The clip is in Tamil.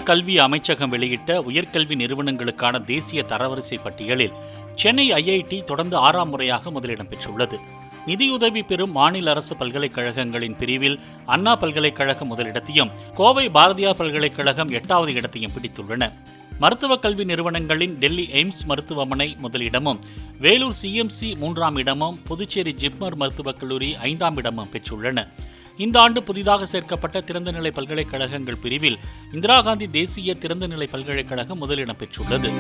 கல்வி அமைச்சகம் வெளியிட்ட உயர்கல்வி நிறுவனங்களுக்கான தேசிய தரவரிசை பட்டியலில் சென்னை ஐஐடி தொடர்ந்து 6ஆம் முறையாக முதலிடம் பெற்றுள்ளது. நிதியுதவி பெறும் மாநில அரசு பல்கலைக்கழகங்களின் பிரிவில் அண்ணா பல்கலைக்கழகம் முதலிடத்தையும், கோவை பாரதியார் பல்கலைக்கழகம் 8வது இடத்தையும் பிடித்துள்ளன. மருத்துவக் கல்வி நிறுவனங்களின் டெல்லி எய்ம்ஸ் மருத்துவமனை முதலிடமும், வேலூர் சிஎம்சி 3ஆம் இடமும், புதுச்சேரி ஜிப்மர் மருத்துவக் கல்லூரி 5ஆம் இடமும் பெற்றுள்ளன. இந்த ஆண்டு புதிதாக சேர்க்கப்பட்ட திறந்தநிலை பல்கலைக்கழகங்கள் பிரிவில் இந்திரா காந்தி தேசிய திறந்தநிலை பல்கலைக்கழகம் முதலிடம் பெற்றுள்ளது.